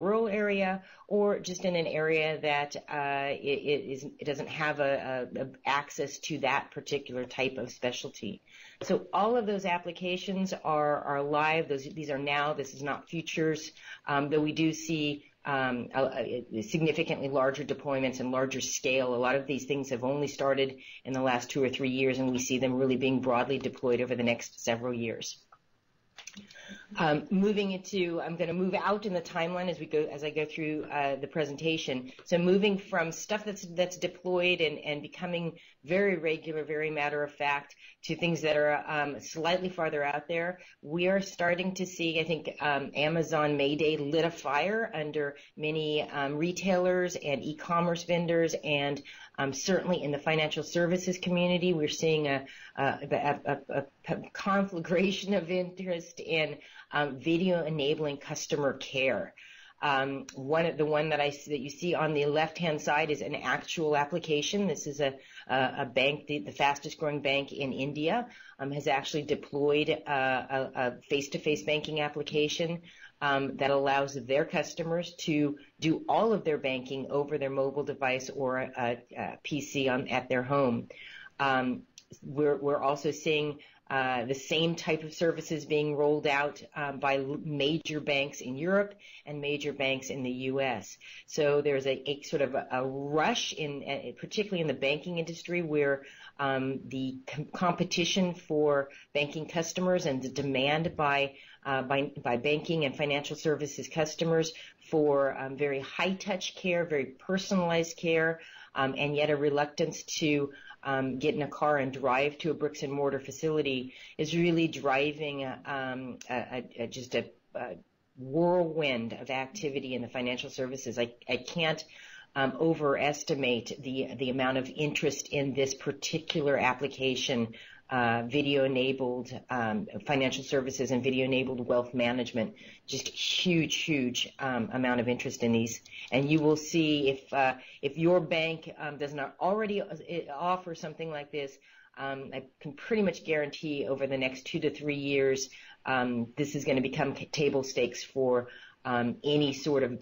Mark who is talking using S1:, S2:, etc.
S1: rural area or just in an area that it doesn't have a access to that particular type of specialty. So all of those applications are live. These are now. This is not futures, though we do see significantly larger deployments and larger scale. A lot of these things have only started in the last 2 or 3 years, and we see them really being broadly deployed over the next several years. Moving into, I'm going to move out in the timeline as I go through the presentation. So moving from stuff that's deployed and becoming very regular, very matter of fact, to things that are slightly farther out there. We are starting to see, I think, Amazon May Day lit a fire under many retailers and e-commerce vendors, and certainly in the financial services community, we're seeing a conflagration of interest in video enabling customer care. The one that you see on the left-hand side is an actual application. This is a bank, the fastest growing bank in India, has actually deployed a face-to-face banking application that allows their customers to do all of their banking over their mobile device or a PC at their home. We're also seeing the same type of services being rolled out by major banks in Europe and major banks in the U.S. So there's a sort of a rush particularly in the banking industry, where the competition for banking customers and the demand by banking and financial services customers for very high-touch care, very personalized care, and yet a reluctance to get in a car and drive to a bricks and mortar facility is really driving just a whirlwind of activity in the financial services. I can't overestimate the amount of interest in this particular application, video-enabled financial services and video-enabled wealth management. Just huge amount of interest in these. And you will see if your bank does not already offer something like this, I can pretty much guarantee over the next 2 to 3 years, this is going to become table stakes for any sort of